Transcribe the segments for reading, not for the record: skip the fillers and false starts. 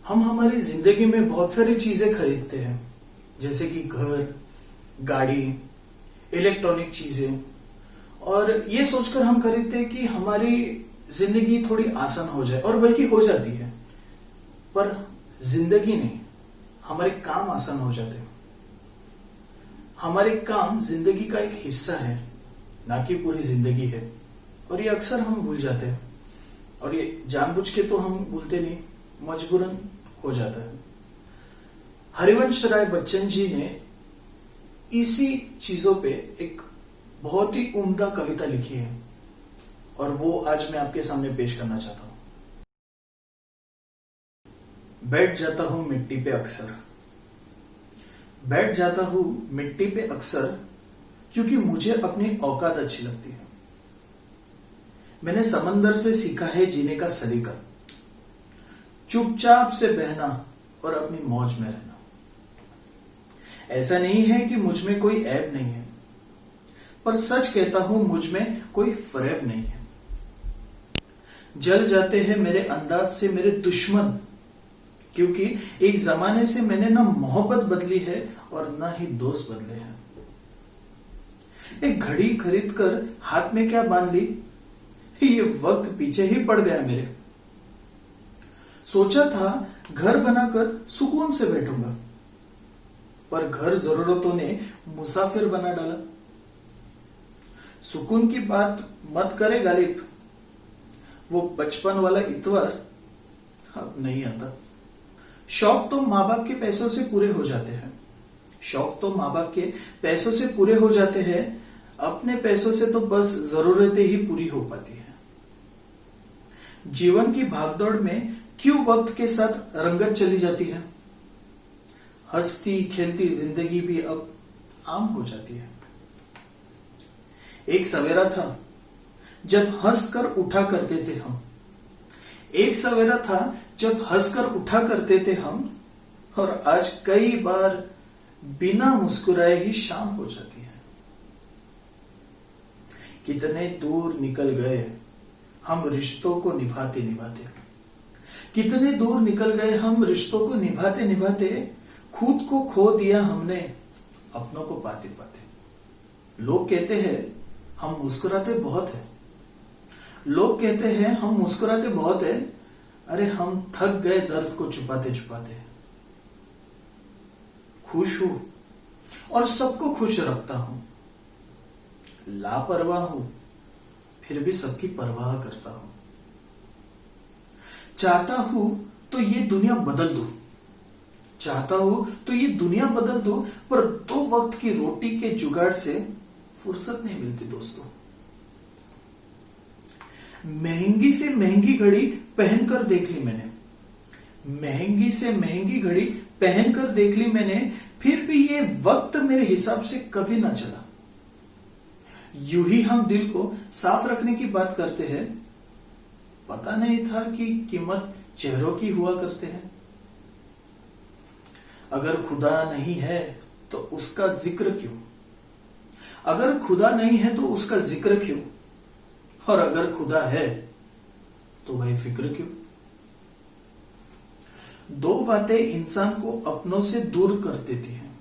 हम हमारी जिंदगी में बहुत सारी चीजें खरीदते हैं, जैसे कि घर, गाड़ी, इलेक्ट्रॉनिक चीजें। और ये सोचकर हम खरीदते हैं कि हमारी जिंदगी थोड़ी आसान हो जाए, और बल्कि हो जाती है। पर जिंदगी नहीं, हमारे काम आसान हो जाते हैं। हमारे काम जिंदगी का एक हिस्सा है, ना कि पूरी जिंदगी है। और ये अक्सर हम भूल जाते हैं, और ये जानबूझ के तो हम भूलते नहीं, मजबूरन हो जाता है। हरिवंश राय बच्चन जी ने इसी चीजों पे एक बहुत ही उम्दा कविता लिखी है, और वो आज मैं आपके सामने पेश करना चाहता हूं। बैठ जाता हूं मिट्टी पे अक्सर, बैठ जाता हूं मिट्टी पे अक्सर, क्योंकि मुझे अपनी औकात अच्छी लगती है। मैंने समंदर से सीखा है जीने का सलीका, चुपचाप से बहना और अपनी मौज में रहना। ऐसा नहीं है कि मुझ में कोई ऐब नहीं है, पर सच कहता हूं मुझ में कोई फरेब नहीं है। जल जाते हैं मेरे अंदाज से मेरे दुश्मन, क्योंकि एक जमाने से मैंने ना मोहब्बत बदली है और ना ही दोस्त बदले हैं। एक घड़ी खरीद कर हाथ में क्या बांध ली, ये वक्त पीछे ही पड़ गया मेरे। सोचा था घर बनाकर सुकून से बैठूंगा, पर घर जरूरतों ने मुसाफिर बना डाला। सुकून की बात मत करे गालिब, वो बचपन वाला इतवार अब नहीं आता। शौक तो माँ बाप के पैसों से पूरे हो जाते हैं, शौक तो माँ बाप के पैसों से पूरे हो जाते हैं, अपने पैसों से तो बस जरूरतें ही पूरी हो पाती है। जीवन की भागदौड़ में क्यों वक्त के साथ रंगत चली जाती है, हंसती खेलती जिंदगी भी अब आम हो जाती है। एक सवेरा था जब हंसकर उठा करते थे हम, एक सवेरा था जब हंसकर उठा करते थे हम, और आज कई बार बिना मुस्कुराए ही शाम हो जाती है। कितने दूर निकल गए हम रिश्तों को निभाते निभाते, कितने दूर निकल गए हम रिश्तों को निभाते निभाते, खुद को खो दिया हमने अपनों को पाते पाते। लोग कहते हैं हम मुस्कुराते बहुत है, लोग कहते हैं हम मुस्कुराते बहुत है, अरे हम थक गए दर्द को छुपाते छुपाते। खुश हूं और सबको खुश रखता हूं, लापरवाह हूं फिर भी सबकी परवाह करता हूं। चाहता हूं तो ये दुनिया बदल दूं, चाहता हूं तो ये दुनिया बदल दूं, पर दो वक्त की रोटी के जुगाड़ से फुर्सत नहीं मिलती दोस्तों। महंगी से महंगी घड़ी पहनकर देख ली मैंने, महंगी से महंगी घड़ी पहनकर देख ली मैंने, फिर भी ये वक्त मेरे हिसाब से कभी ना चला। यूं ही हम दिल को साफ रखने की बात करते हैं, पता नहीं था कि कीमत चेहरों की हुआ करते हैं। अगर खुदा नहीं है तो उसका जिक्र क्यों, अगर खुदा नहीं है तो उसका जिक्र क्यों, और अगर खुदा है तो भाई फिक्र क्यों। दो बातें इंसान को अपनों से दूर कर देती हैं,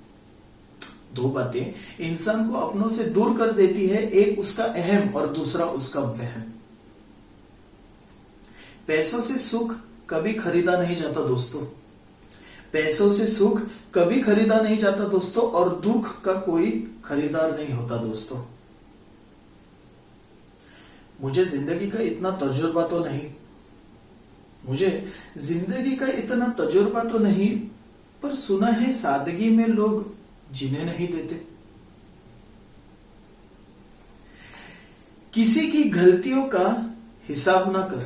दो बातें इंसान को अपनों से दूर कर देती है, एक उसका अहम और दूसरा उसका वहम। पैसों से सुख कभी खरीदा नहीं जाता दोस्तों, पैसों से सुख कभी खरीदा नहीं जाता दोस्तों, और दुख का कोई खरीदार नहीं होता दोस्तों। मुझे जिंदगी का इतना तजुर्बा तो नहीं, मुझे जिंदगी का इतना तजुर्बा तो नहीं, पर सुना है सादगी में लोग जीने नहीं देते। किसी की गलतियों का हिसाब ना कर,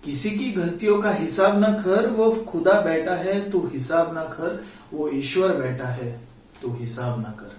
किसी की गलतियों का हिसाब ना कर, वो खुदा बैठा है तू हिसाब ना कर, वो ईश्वर बैठा है तू हिसाब ना कर।